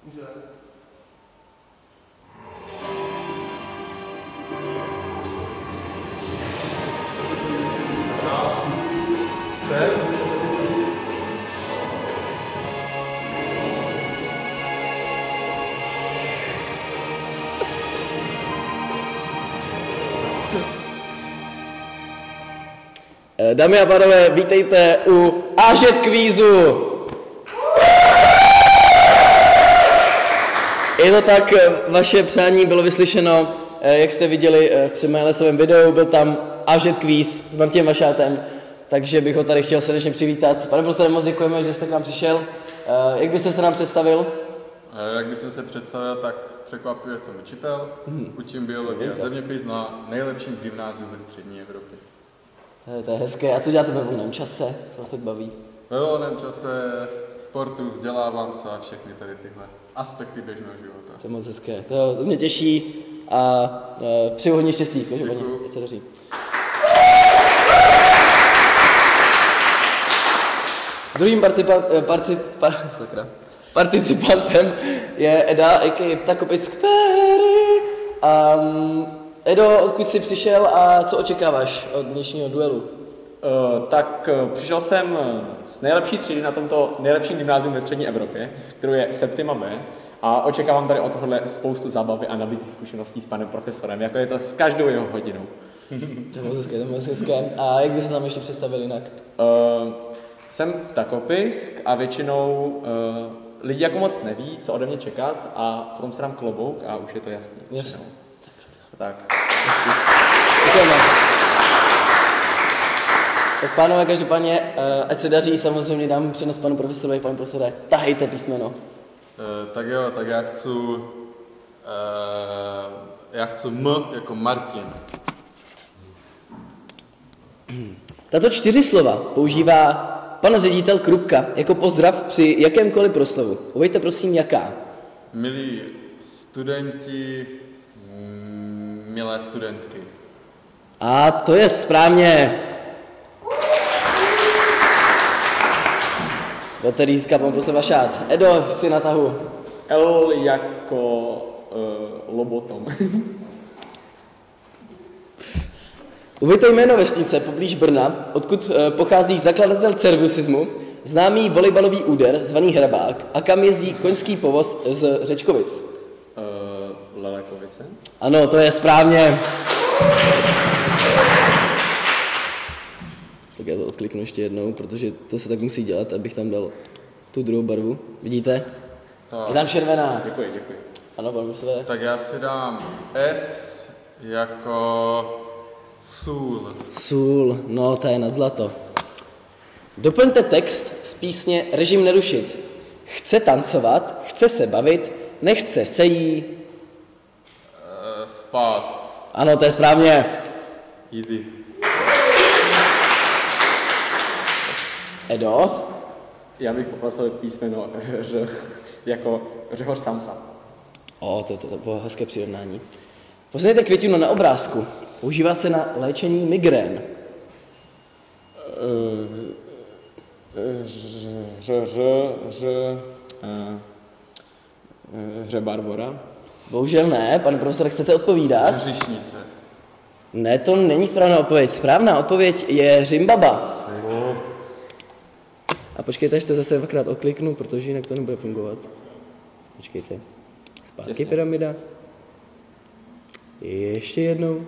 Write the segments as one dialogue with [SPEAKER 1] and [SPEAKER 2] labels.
[SPEAKER 1] Může.
[SPEAKER 2] Dámy a pánové, vítejte u AŽET kvízu. Je to tak, vaše přání bylo vyslyšeno, jak jste viděli v předmélesovém videu, byl tam AŽET kvíz s Martinem Vašátem, takže bych ho tady chtěl srdečně přivítat. Pane profesore, moc děkujeme, že jste k nám přišel. Jak byste se nám představil?
[SPEAKER 3] Jak bych se představil, tak překvapivě jsem učitel, učím biologii a zeměpis na nejlepším gymnáziu ve střední Evropě.
[SPEAKER 2] To je hezké. A co děláte ve volném čase? Co vás tak baví?
[SPEAKER 3] Ve volném čase sportu, vzdělávám se a všechny tady tyhle aspekty běžného života.
[SPEAKER 2] To je moc hezké. To mě těší a přeju hodně štěstí. Každopádně, ať se daří. Druhým participantem je Eda, a.k.a. Ptakopis Kpery. Edo, odkud jsi přišel a co očekáváš od dnešního duelu?
[SPEAKER 4] Přišel jsem z nejlepší třídy na tomto nejlepším gymnáziu ve střední Evropě, kterou je Septima B, a očekávám tady od tohohle spoustu zábavy a nabitých zkušeností s panem profesorem, jako je to s každou jeho hodinou.
[SPEAKER 2] To je moc hezké. A jak by se nám ještě představil jinak?
[SPEAKER 4] Jsem Ptakopisk a většinou lidi jako moc neví, co ode mě čekat, a potom se dám klobouk a už je to jasný.
[SPEAKER 2] Jasně.
[SPEAKER 4] Tak.
[SPEAKER 2] Děkujeme. Tak pánové, každopádně, ať se daří, samozřejmě dám přednost panu profesorovi. Pane profesore, tahejte písmeno.
[SPEAKER 3] Tak jo, tak já chci M jako Martin.
[SPEAKER 2] Tato 4 slova používá pan ředitel Krupka jako pozdrav při jakémkoliv proslovu. Uveďte prosím jaká.
[SPEAKER 3] Milí studenti, milé studentky.
[SPEAKER 2] A to je správně. Který získá pan profesor Vašát. Edo, jsi na tahu.
[SPEAKER 4] L jako lobotom.
[SPEAKER 2] Uveďte jméno vesnice poblíž Brna, odkud pochází zakladatel servisismu, známý volejbalový úder, zvaný Hrabák, a kam jezdí koňský povoz z Řečkovic.
[SPEAKER 4] Lelekovice?
[SPEAKER 2] Ano, to je správně. Tak já to odkliknu ještě jednou, protože to se tak musí dělat, abych tam dal tu druhou barvu. Vidíte? Je tam červená.
[SPEAKER 4] Děkuji.
[SPEAKER 2] Ano, pan profesore.
[SPEAKER 3] Tak já si dám S jako sůl.
[SPEAKER 2] Sůl, no to je nad zlato. Doplňte text z písně Režim nerušit. Chce tancovat, chce se bavit, nechce se jí...
[SPEAKER 3] Spát.
[SPEAKER 2] Ano, to je správně.
[SPEAKER 3] Easy.
[SPEAKER 2] Edo?
[SPEAKER 4] Já bych poprosil písmeno Ř jako Řehoř Samsa.
[SPEAKER 2] To bylo hezké přirovnání. Poznejte květinu na obrázku. Používá se na léčení migrén.
[SPEAKER 4] Barbora.
[SPEAKER 2] Bohužel ne, pane profesore, chcete odpovídat?
[SPEAKER 3] Hřišnice.
[SPEAKER 2] Ne, to není správná odpověď. Správná odpověď je Řimbaba. A počkejte, až to zase dvakrát okliknu, protože jinak to nebude fungovat. Počkejte. Zpátky pyramida. Ještě jednou.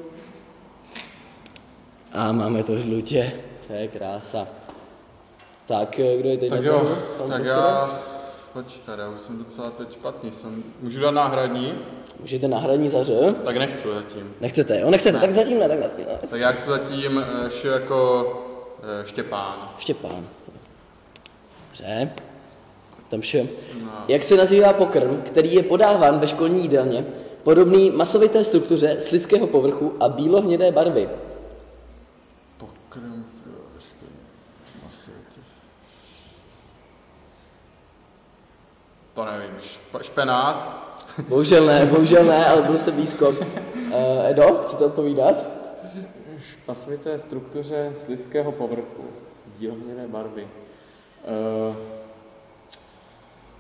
[SPEAKER 2] A máme to žlutě. To je krása. Tak, kdo je teď
[SPEAKER 3] Tak
[SPEAKER 2] na
[SPEAKER 3] jo,
[SPEAKER 2] tom?
[SPEAKER 3] tak já... Počkat, já už jsem docela teď špatný. Můžu dát náhradní?
[SPEAKER 2] Můžete náhradní za Ř?
[SPEAKER 3] Tak nechci zatím.
[SPEAKER 2] Nechcete, jo? Nechcete, ne. Tak zatím ne, tak zatím ne.
[SPEAKER 3] Tak já chci zatím Š jako Štěpán.
[SPEAKER 2] Štěpán. Dobře. Tam vše.
[SPEAKER 3] No.
[SPEAKER 2] Jak se nazývá pokrm, který je podáván ve školní jídelně, podobný masovité struktuře slizkého povrchu a bílohnědé barvy?
[SPEAKER 3] Pokrm, to nevím, špenát?
[SPEAKER 2] Bohužel ne, ale byl jste blízko. Edo, chcete odpovídat?
[SPEAKER 4] Masovité struktuře slizkého povrchu, bílohnědé barvy.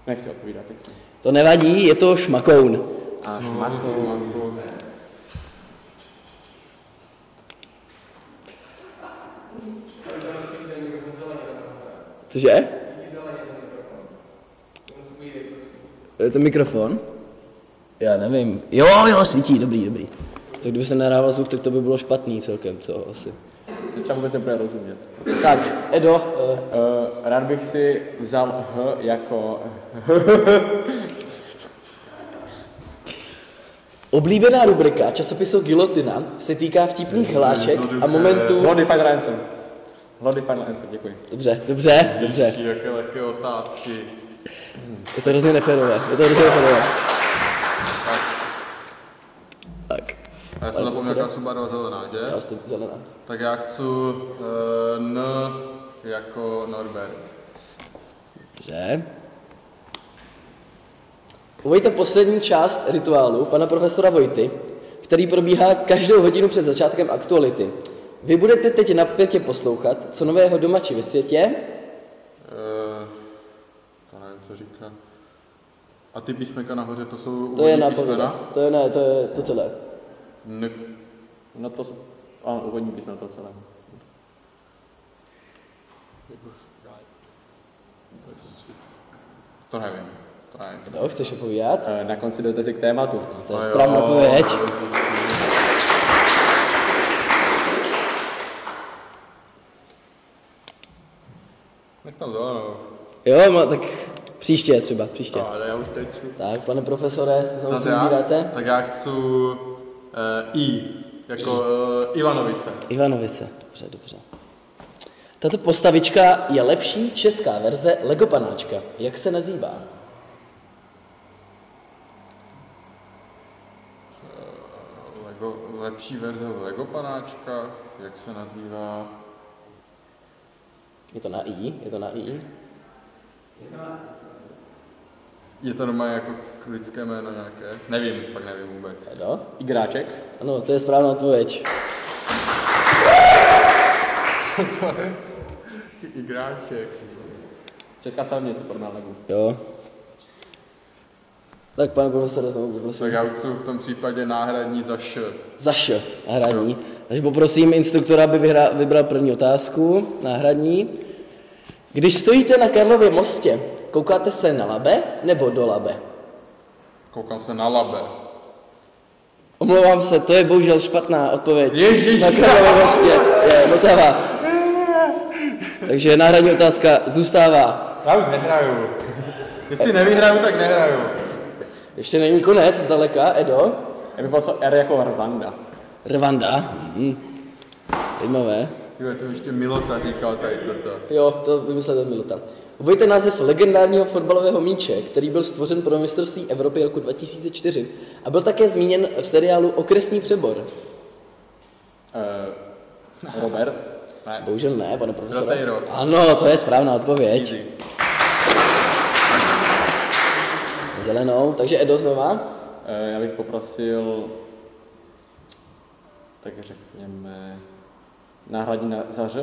[SPEAKER 4] Nechci odpovídat, nechci.
[SPEAKER 2] To nevadí, je to šmakoun.
[SPEAKER 4] A šmakoun.
[SPEAKER 2] Cože? Je to mikrofon? Já nevím. Jo, svítí, dobrý. Tak kdyby se nahrával zvuk, tak to by bylo špatný celkem, co asi.
[SPEAKER 4] Ty třeba vůbec nebude rozumět.
[SPEAKER 2] Tak, Edo.
[SPEAKER 4] Rád bych si vzal H jako...
[SPEAKER 2] Oblíbená rubrika časopisu Gilotina se týká vtipných hlášek a momentů...
[SPEAKER 4] Lody Final Answer, děkuji.
[SPEAKER 2] Dobře.
[SPEAKER 3] Jaké lehké otázky.
[SPEAKER 2] Je to hrozně neférové. Tak.
[SPEAKER 3] A já jsem zapomněl, jaká jsou barva zelená, že?
[SPEAKER 2] Já jste zelená.
[SPEAKER 3] Tak já chci N jako Norbert.
[SPEAKER 2] Dobře. Uveďte poslední část rituálu pana profesora Vojty, který probíhá každou hodinu před začátkem aktuality. Vy budete teď napětě poslouchat, co nového doma či ve světě.
[SPEAKER 3] To nevím, co říká. A ty písmenka nahoře, to jsou
[SPEAKER 2] To je
[SPEAKER 3] úvodní
[SPEAKER 2] nápověda. To je to celé.
[SPEAKER 4] No to... Ano, úvodní písmeno to celé.
[SPEAKER 3] To nevím.
[SPEAKER 2] No, chceš opovídat?
[SPEAKER 4] Na konci dotazy k tématu.
[SPEAKER 2] To je správná odpověď.
[SPEAKER 3] Nech tam zelenou.
[SPEAKER 2] Jo, tak příště.
[SPEAKER 3] Ale já už teču.
[SPEAKER 2] Tak, pane profesore, znovu si
[SPEAKER 3] Zase
[SPEAKER 2] vybíráte.
[SPEAKER 3] Tak já chci I, jako Ivanovice.
[SPEAKER 2] Ivanovice, dobře. Tato postavička je lepší česká verze Lego panáčka. Jak se nazývá?
[SPEAKER 3] Lepší verze Lego panáčka, jak se nazývá?
[SPEAKER 2] Je to na I?
[SPEAKER 3] Je to normálně jako lidské jméno nějaké? Nevím, fakt nevím vůbec.
[SPEAKER 2] Edo?
[SPEAKER 4] Igráček.
[SPEAKER 2] Ano, to je správná odpověď.
[SPEAKER 3] Co to je? Igráček.
[SPEAKER 4] Česká stavebnice podle Legu.
[SPEAKER 2] Jo. Tak pane profesore, znovu poprosím.
[SPEAKER 3] Tak já chci v tom případě náhradní za Š.
[SPEAKER 2] Za Š, náhradní. Takže poprosím instruktora, aby vybral první otázku, náhradní. Když stojíte na Karlově mostě, koukáte se na Labe nebo do Labe?
[SPEAKER 3] Koukám se na Labe.
[SPEAKER 2] Omlouvám se, to je bohužel špatná odpověď.
[SPEAKER 3] Ježiš!
[SPEAKER 2] Na Karlově mostě je Vltava. Takže náhradní otázka zůstává.
[SPEAKER 3] Já už nehraju. Jestli nevyhraju, tak nehraju.
[SPEAKER 2] Ještě není konec, zdaleka, Edo.
[SPEAKER 4] Já bych poslal R jako Rwanda.
[SPEAKER 2] Rwanda. Zajímavé.
[SPEAKER 3] Jo, to ještě Milota říkal tady toto.
[SPEAKER 2] Jo, to vymyslel Milota. Uveďte název legendárního fotbalového míče, který byl stvořen pro mistrovství Evropy roku 2004 a byl také zmíněn v seriálu Okresní přebor.
[SPEAKER 4] Robert.
[SPEAKER 3] Ne.
[SPEAKER 2] Bohužel ne, pane profesore.
[SPEAKER 3] Roteiro.
[SPEAKER 2] Ano, to je správná odpověď.
[SPEAKER 3] Easy.
[SPEAKER 2] Zelenou, takže Edo znova.
[SPEAKER 4] Já bych poprosil, tak řekněme, náhradní za Ř.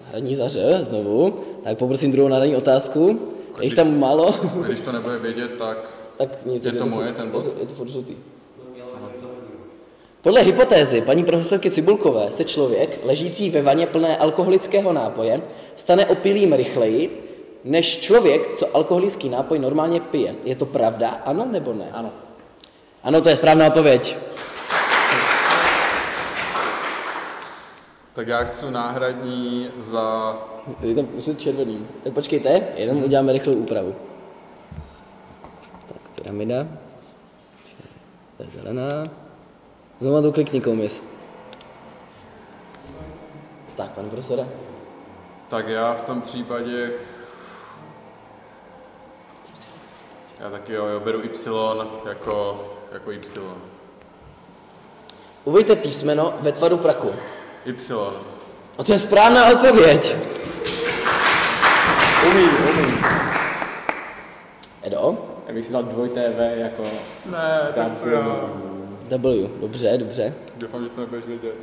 [SPEAKER 2] Hradní zaře, znovu. Tak poprosím druhou náhradní otázku. Je jich tam málo.
[SPEAKER 3] Když to nebude vědět, tak
[SPEAKER 2] Tak nic.
[SPEAKER 3] je to moje, ten bod.
[SPEAKER 2] Je to furt žlutý. Podle hypotézy paní profesorky Cibulkové se člověk, ležící ve vaně plné alkoholického nápoje, stane opilým rychleji, než člověk, co alkoholický nápoj normálně pije. Je to pravda? Ano nebo ne?
[SPEAKER 4] Ano.
[SPEAKER 2] Ano, to je správná odpověď.
[SPEAKER 3] Tak já chci náhradní za...
[SPEAKER 2] Je tam před červeným. Tak počkejte, jenom uděláme rychlou úpravu. Tak, pyramida. To je zelená. Znovu tu klikni, komis. Tak, pane profesore.
[SPEAKER 3] Tak já v tom případě... Já taky jo, beru Y jako Y.
[SPEAKER 2] Uveďte písmeno ve tvaru praku.
[SPEAKER 3] Y.
[SPEAKER 2] A to je správná odpověď.
[SPEAKER 4] Umím.
[SPEAKER 2] Edo?
[SPEAKER 4] Já bych si dal 2TV jako...
[SPEAKER 3] Ne, tak co já?
[SPEAKER 2] W, dobře.
[SPEAKER 3] Doufám, že to nebudeš vědět.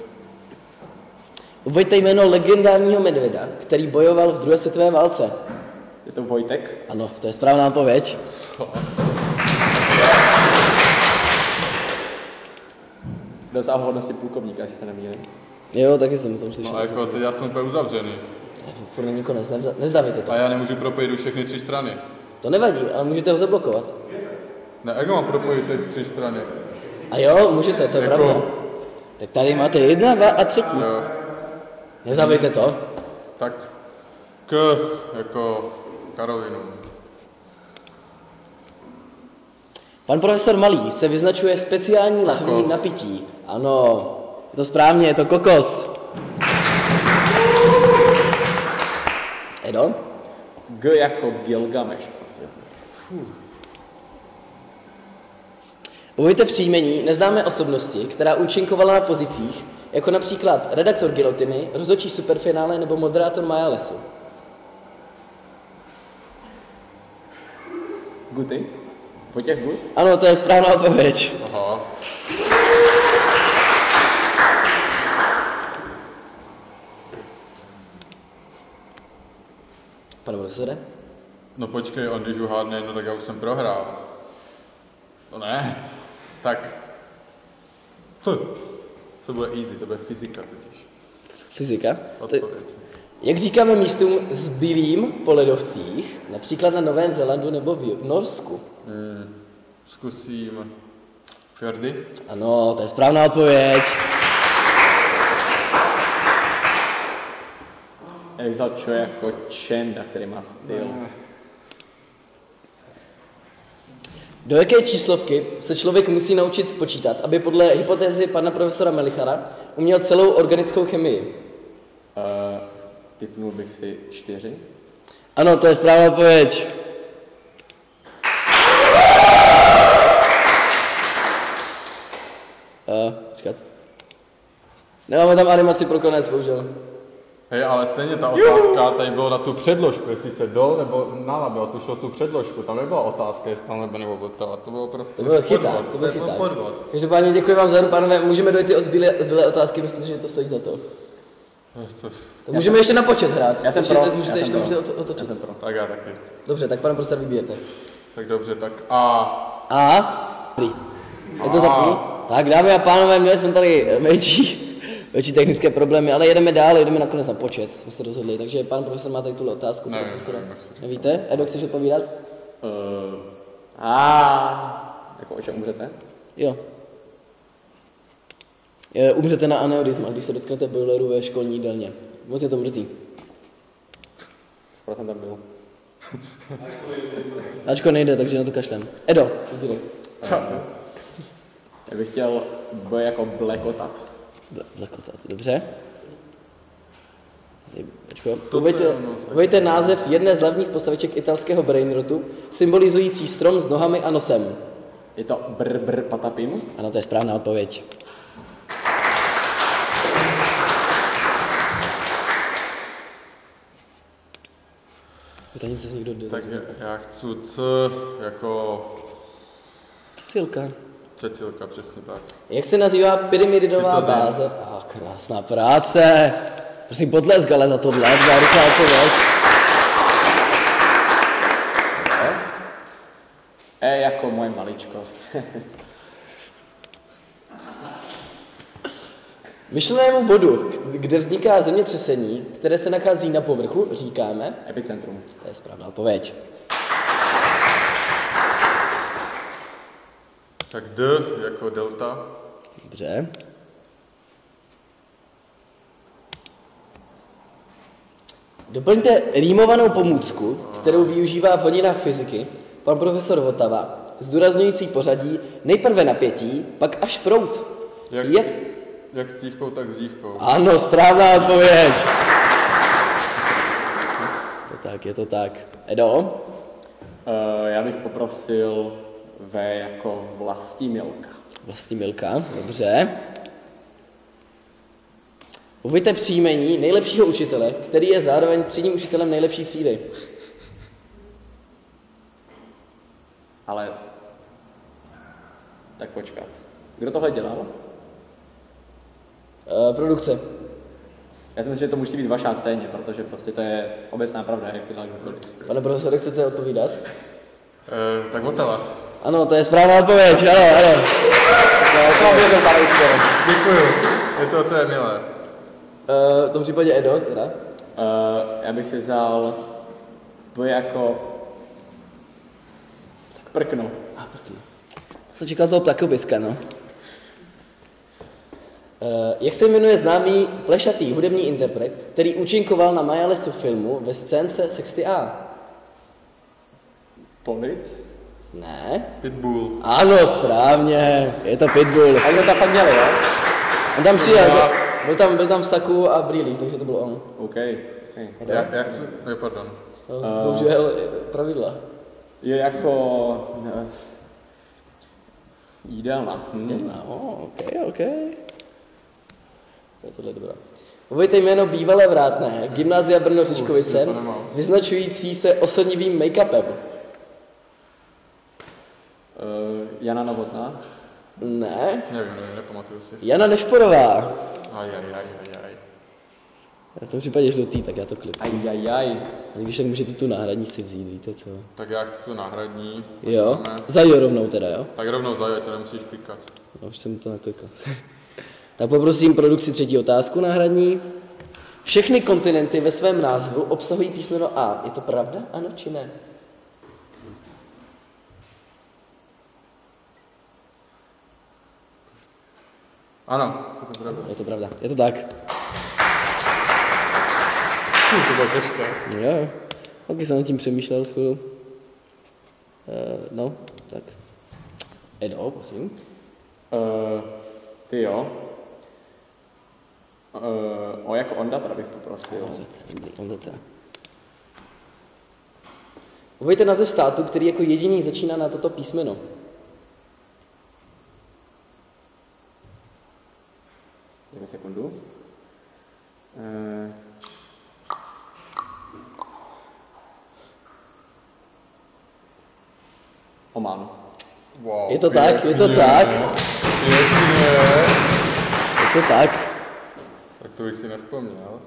[SPEAKER 2] Uveďte jméno legendárního medvěda, který bojoval v druhé světové válce.
[SPEAKER 4] to Vojtek.
[SPEAKER 2] Ano, to je správná odpověď.
[SPEAKER 3] Co?
[SPEAKER 4] Dosáhl hodnosti plukovníka, jestli se nemýlím.
[SPEAKER 2] Jo, taky jsem o tom slyšel.
[SPEAKER 3] No a jako teď já jsem úplně uzavřený.
[SPEAKER 2] Furt není konec, nezdávejte to.
[SPEAKER 3] A já nemůžu propojit už všechny 3 strany.
[SPEAKER 2] To nevadí, ale můžete ho zablokovat.
[SPEAKER 3] Ne, jak mám propojit teď 3 strany?
[SPEAKER 2] A jo, můžete, to je
[SPEAKER 3] Jako-
[SPEAKER 2] pravda. Tak tady máte 1, 2 a 3.
[SPEAKER 3] Jo.
[SPEAKER 2] Nezdávejte to.
[SPEAKER 3] Tak jako Karolinu.
[SPEAKER 2] Pan profesor Malý se vyznačuje speciální lahví
[SPEAKER 3] Kokos.
[SPEAKER 2] na pití. Ano, je to správně, je to kokos. Edo?
[SPEAKER 4] G jako Gilgameš, prosím.
[SPEAKER 2] Uveďte příjmení neznámé osobnosti, která účinkovala na pozicích, jako například redaktor Gilotiny, rozhodčí superfinále nebo moderátor Maja Lesu.
[SPEAKER 4] Guty? Vojtěch Gut?
[SPEAKER 2] Ano, to je správná odpověď.
[SPEAKER 3] Aha.
[SPEAKER 2] Pane profesore?
[SPEAKER 3] No počkej, on když uhádne jedno, tak já už jsem prohrál. No ne, tak... To bude easy, to bude fyzika totiž.
[SPEAKER 2] Fyzika?
[SPEAKER 3] Odpověď.
[SPEAKER 2] Jak říkáme místům zbylým po ledovcích, například na Novém Zélandu nebo v Norsku?
[SPEAKER 3] Zkusím... Fjordy?
[SPEAKER 2] Ano, to je správná odpověď.
[SPEAKER 4] Já bych vzal čo jako Čenda, který má styl.
[SPEAKER 2] Do jaké číslovky se člověk musí naučit počítat, aby podle hypotézy pana profesora Melichara uměl celou organickou chemii?
[SPEAKER 4] Typnul bych si 4.
[SPEAKER 2] Ano, to je správná odpověď. Počkat. Nemáme tam animaci pro konec, bohužel.
[SPEAKER 3] Hej, ale stejně ta otázka tady byla na tu předložku, jestli se dol nebo nalabilo, to šlo tu předložku, tam nebyla otázka, jestli tam nebo odtava, to bylo prostě
[SPEAKER 2] To byl chyták,
[SPEAKER 3] podvod,
[SPEAKER 2] to byl
[SPEAKER 3] byl
[SPEAKER 2] chyták.
[SPEAKER 3] podvod.
[SPEAKER 2] Každopádně děkuji vám za hru, pánové, můžeme dojít i o zbylé otázky, myslím, že to stojí za to. To můžeme ještě na počet hrát.
[SPEAKER 4] Já jsem
[SPEAKER 2] ještě,
[SPEAKER 4] pro,
[SPEAKER 2] Můžete
[SPEAKER 4] já
[SPEAKER 2] ještě
[SPEAKER 4] jsem
[SPEAKER 2] můžete
[SPEAKER 4] pro.
[SPEAKER 2] otočit.
[SPEAKER 4] Já jsem pro.
[SPEAKER 3] Tak já taky.
[SPEAKER 2] Dobře, tak pane profesor, vybíjete.
[SPEAKER 3] Tak dobře, tak A.
[SPEAKER 2] A? Dobrý. Je to zapnutý? Tak dámy a pánové, měli jsme tady větší technické problémy, ale jedeme dál, jedeme nakonec na počet, jsme se rozhodli. Takže pan profesor má tady tuhle otázku.
[SPEAKER 3] Nevím,
[SPEAKER 2] Pane profesore.
[SPEAKER 3] nevím, jak se
[SPEAKER 2] Nevíte? Edo, chceš odpovídat?
[SPEAKER 4] Jako o čem umřete?
[SPEAKER 2] Jo. Umřete na aneurisma, když se dotknete boileru ve školní jídelně. Moc je to mrzí.
[SPEAKER 4] Skoro jsem tam byl.
[SPEAKER 2] Ačko nejde, takže na to kašlem. Edo, vybírej.
[SPEAKER 4] Já bych chtěl B jako blekotat.
[SPEAKER 2] Zakotat, dobře. Ačko.
[SPEAKER 3] To je ono,
[SPEAKER 2] Uveďte název jedné z hlavních postaviček italského brainrotu, symbolizující strom s nohami a nosem.
[SPEAKER 4] Je to Br patapim?
[SPEAKER 2] Ano, to je správná odpověď. Tady se někdo jde.
[SPEAKER 3] Tak já chci C jako
[SPEAKER 2] Cecilka.
[SPEAKER 3] Cecilka, přesně tak.
[SPEAKER 2] Jak se nazývá pyramidová
[SPEAKER 3] Cytozin.
[SPEAKER 2] báze? Krásná práce. Prosím, potlesk ale za tohle, dva rychlá odpověď.
[SPEAKER 4] E jako moje maličkost.
[SPEAKER 2] Myšlenému bodu, kde vzniká zemětřesení, které se nachází na povrchu, říkáme?
[SPEAKER 4] Epicentrum.
[SPEAKER 2] To je správná odpověď.
[SPEAKER 3] Tak D jako delta.
[SPEAKER 2] Dobře. Doplňte rýmovanou pomůcku, kterou využívá v hodinách fyziky pan profesor Votava, zdůrazňující pořadí nejprve napětí, pak až proud.
[SPEAKER 3] Jak s cívkou, tak s dívkou.
[SPEAKER 2] Ano, správná odpověď. Je to tak. Edo?
[SPEAKER 4] Já bych poprosil V jako Vlastimilka.
[SPEAKER 2] Vlastimilka, dobře. Uveďte příjmení nejlepšího učitele, který je zároveň třídním učitelem nejlepší třídy.
[SPEAKER 4] Ale... Tak počkat. Kdo tohle dělal?
[SPEAKER 2] Produkce.
[SPEAKER 4] Já si myslím, že to musí být vaša stejně, protože prostě to je obecná pravda, jak to dá kdokoliv.
[SPEAKER 2] Pane profesore, chcete odpovídat?
[SPEAKER 3] Tak Votava.
[SPEAKER 2] Ano, to je správná odpověď, ano.
[SPEAKER 3] Děkuju. To je milé.
[SPEAKER 2] V tom případě Edo, teda.
[SPEAKER 4] Já bych si vzal to jako prkno.
[SPEAKER 2] Jsem čekal toho ptakobyska, no. Jak se jmenuje známý plešatý hudební interpret, který účinkoval na Majalesu filmu ve scénce Sexty A?
[SPEAKER 4] Polic?
[SPEAKER 2] Ne.
[SPEAKER 3] Pitbull.
[SPEAKER 2] Ano, správně, je to Pitbull.
[SPEAKER 4] A to tam fakt měli, jo?
[SPEAKER 2] On tam přijel, byl tam v saku a brýlích, takže to bylo on.
[SPEAKER 4] OK.
[SPEAKER 3] Já chci, pardon.
[SPEAKER 2] Bohužel pravidla.
[SPEAKER 4] Je jako jídelna.
[SPEAKER 2] OK. Tohle je dobrá. Uveďte jméno bývalé vrátné, Gymnázia Brno Řičkovice, vyznačující se oslnivým make-upem.
[SPEAKER 4] Jana Novotná.
[SPEAKER 2] Ne.
[SPEAKER 3] Nevím, nepamatuju si.
[SPEAKER 2] Jana Nešporová.
[SPEAKER 3] Aj.
[SPEAKER 2] V tom případě žlutý, tak já to klipnu.
[SPEAKER 4] Ajajaj.
[SPEAKER 2] A když tak můžete tu náhradní si vzít, víte co?
[SPEAKER 3] Tak já chci náhradní.
[SPEAKER 2] Jo? Za jo rovnou teda, jo?
[SPEAKER 3] Tak rovnou za jo, to nemusíš klikat.
[SPEAKER 2] No, už jsem to naklikal. Tak poprosím produkci třetí otázku náhradní. Všechny kontinenty ve svém názvu obsahují písmeno A. Je to pravda? Ano či ne?
[SPEAKER 3] Ano, je to pravda.
[SPEAKER 2] Je to pravda. Je to tak.
[SPEAKER 3] To bylo těžké.
[SPEAKER 2] Jo. Taky jsem nad tím přemýšlel chvíli. No, tak. Edo, prosím.
[SPEAKER 4] Ty jo. O jako Ondatra bych poprosil.
[SPEAKER 2] Ondatra. Uveďte název státu, který jako jediný začíná na toto písmeno.
[SPEAKER 4] Dejme sekundu. Oman.
[SPEAKER 3] Wow,
[SPEAKER 2] Je to tak, je to tak. Je to tak.
[SPEAKER 3] Tak to bych si nespomněl.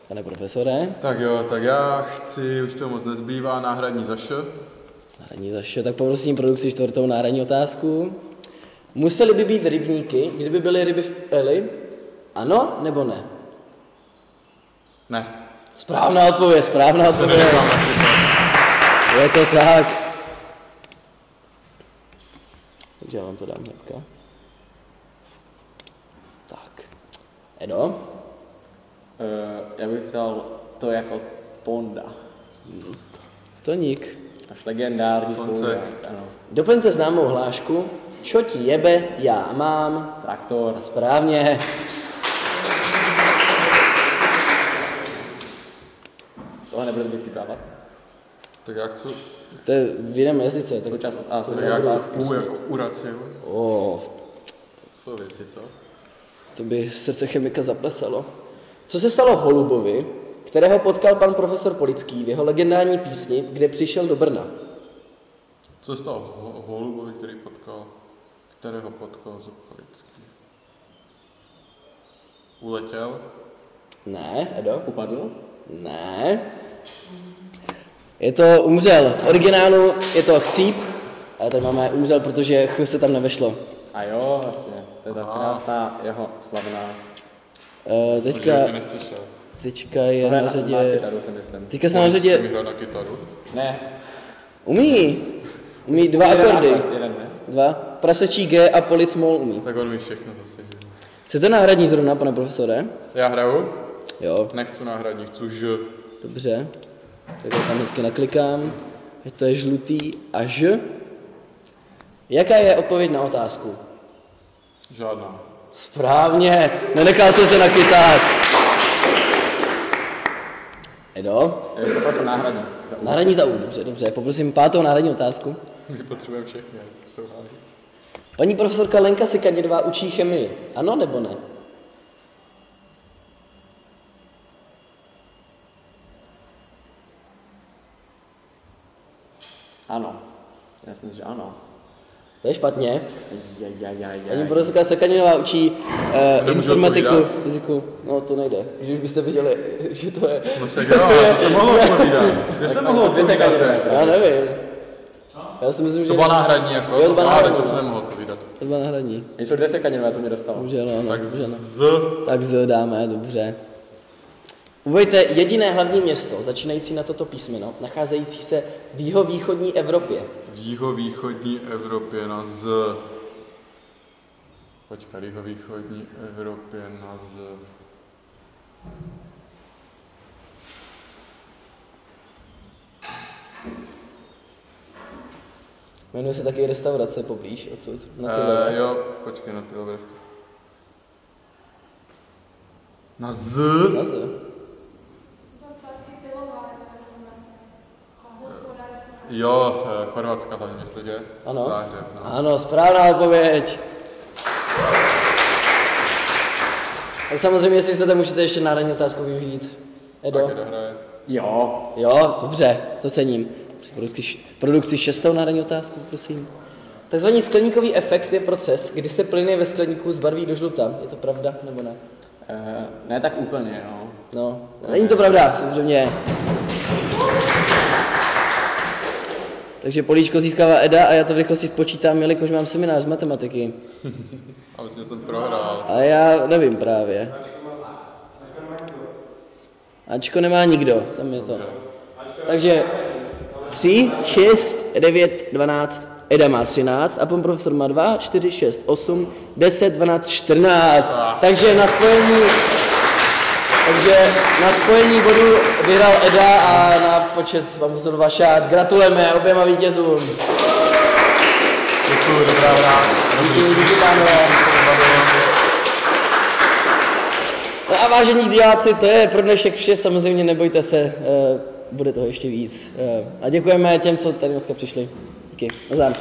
[SPEAKER 2] Pane profesore.
[SPEAKER 3] Tak jo, tak já chci, už to moc nezbývá, náhradní za š.
[SPEAKER 2] Náhradní zaše, tak poprosím produkci čtvrtou náhradní otázku. Musely by být rybníky, kdyby byly ryby v Eli? Ano nebo ne?
[SPEAKER 3] Ne.
[SPEAKER 2] Správná odpověď. Je to tak. Takže já vám to dám hnedka. Tak. Edo?
[SPEAKER 4] Já bych vzal to jako Tonda.
[SPEAKER 2] Toník.
[SPEAKER 4] Až legendární
[SPEAKER 3] Koncek.
[SPEAKER 4] spoluvák, ano.
[SPEAKER 2] Doplňte známou hlášku. Čo ti jebe, já mám.
[SPEAKER 4] Traktor.
[SPEAKER 2] Správně.
[SPEAKER 4] Tohle nebude vypípávat.
[SPEAKER 3] Tak já chci,
[SPEAKER 2] To je v jiném jazyce. Tak...
[SPEAKER 4] Součást,
[SPEAKER 3] tak já chci U jako uracil.
[SPEAKER 2] Oh,
[SPEAKER 3] Jsou věci, co?
[SPEAKER 2] to by srdce chemika zaplesalo. Co se stalo holubovi, kterého potkal pan profesor Polický v jeho legendární písni, kde přišel do Brna?
[SPEAKER 3] Co se stalo holubovi, kterého potkal Zopolický? Uletěl?
[SPEAKER 2] Ne, Edo?
[SPEAKER 4] Upadl?
[SPEAKER 2] Ne. Je to umřel. V originálu je to chcíp, ale tady máme umřel, protože ch se tam nevešlo.
[SPEAKER 4] A jo, vlastně. To je ta krásná jeho slavná.
[SPEAKER 2] Teďka je
[SPEAKER 4] Tohle
[SPEAKER 2] na
[SPEAKER 4] na
[SPEAKER 2] řadě...
[SPEAKER 4] kytaru, si myslím.
[SPEAKER 2] Teďka jsem na řadě...
[SPEAKER 3] Hrát na kytaru?
[SPEAKER 4] Ne.
[SPEAKER 2] Umí dva akordy.
[SPEAKER 4] Jeden, ne?
[SPEAKER 2] Dva. Prasečí G a polic mol umí.
[SPEAKER 3] Tak on ví všechno zase. Že?
[SPEAKER 2] Chcete náhradní zrovna, pane profesore?
[SPEAKER 3] Já hraju?
[SPEAKER 2] Jo,
[SPEAKER 3] Nechci náhradní, chci ž.
[SPEAKER 2] dobře. Tak já tam vždycky naklikám. To je žlutý a ž. Jaká je odpověď na otázku?
[SPEAKER 3] Žádná.
[SPEAKER 2] Správně, nenechal jste se nachytat. Edo?
[SPEAKER 4] Poprosil náhradní.
[SPEAKER 2] Náhradní za U, dobře. Poprosím pátou náhradní otázku.
[SPEAKER 3] My potřebujeme všechny, ať jsou hády.
[SPEAKER 2] Paní profesorka Lenka Sikandidová učí chemii. Ano nebo ne?
[SPEAKER 4] Ano. Já si myslím, že ano.
[SPEAKER 2] To je špatně.
[SPEAKER 4] Jajajajaj.
[SPEAKER 2] Paní profesorka Sekaninová učí
[SPEAKER 3] Nemůžu
[SPEAKER 2] informatiku,
[SPEAKER 3] odpovídat.
[SPEAKER 2] fyziku. No to nejde, že už byste viděli, že to je...
[SPEAKER 3] No však jo, to se mohlo odpovídat. Kde se mohlo odpovídat?
[SPEAKER 2] Já nevím. Já si myslím, že...
[SPEAKER 3] To byla náhradní jako?
[SPEAKER 2] Jo, to byla náhradní.
[SPEAKER 3] Tak to se nemohlo odpovídat.
[SPEAKER 2] To byla náhradní.
[SPEAKER 4] Jsou 2 Sekaninové, to mě dostalo.
[SPEAKER 2] Bohužel, no,
[SPEAKER 3] Tak
[SPEAKER 2] bohužel, no.
[SPEAKER 3] z...
[SPEAKER 2] Tak dáme, dobře. Uveďte jediné hlavní město, začínající na toto písmeno, nacházející se v jihovýchodní Evropě.
[SPEAKER 3] V jihovýchodní Evropě na z... Počkej, jihovýchodní Evropě na z...
[SPEAKER 2] Jmenuje se taky restaurace poblíž odsud.
[SPEAKER 3] Jo, počkej na tyhle vrsty. Na z...
[SPEAKER 2] Na Z.
[SPEAKER 3] Jo, Chorvatska hlavně město tě.
[SPEAKER 2] Ano.
[SPEAKER 3] Záhřeb, no.
[SPEAKER 2] Ano, správná odpověď. Tak samozřejmě, jestli chcete, můžete ještě náhradní otázku využít. Edo?
[SPEAKER 3] Tak je dohraje.
[SPEAKER 4] Jo.
[SPEAKER 2] Jo, dobře, to cením. Produkci 6. náhradní otázku, prosím. Takzvaný skleníkový efekt je proces, kdy se plyny ve skleníku zbarví do žluta. Je to pravda, nebo ne?
[SPEAKER 4] Ne tak úplně, no.
[SPEAKER 2] No, není to pravda, samozřejmě. Takže políčko získává Eda a já to v rychlosti spočítám, jelikož mám seminář z matematiky.
[SPEAKER 3] A myslím, že jsem prohrál.
[SPEAKER 2] A já nevím právě. Ačko nemá nikdo, tam je to. Takže 3, 6, 9, 12, Eda má 13 a pan profesor má 2, 4, 6, 8, 10, 12, 14. Takže na spojení bodů vyhrál Eda a na počet pan profesor Vašák. Gratulujeme oběma vítězům.
[SPEAKER 3] Děkuju, dobrá hra.
[SPEAKER 2] Díky, pánové. No a vážení diváci, to je pro dnešek vše, samozřejmě nebojte se, bude toho ještě víc. A děkujeme těm, co tady dneska přišli. Díky, nazdar.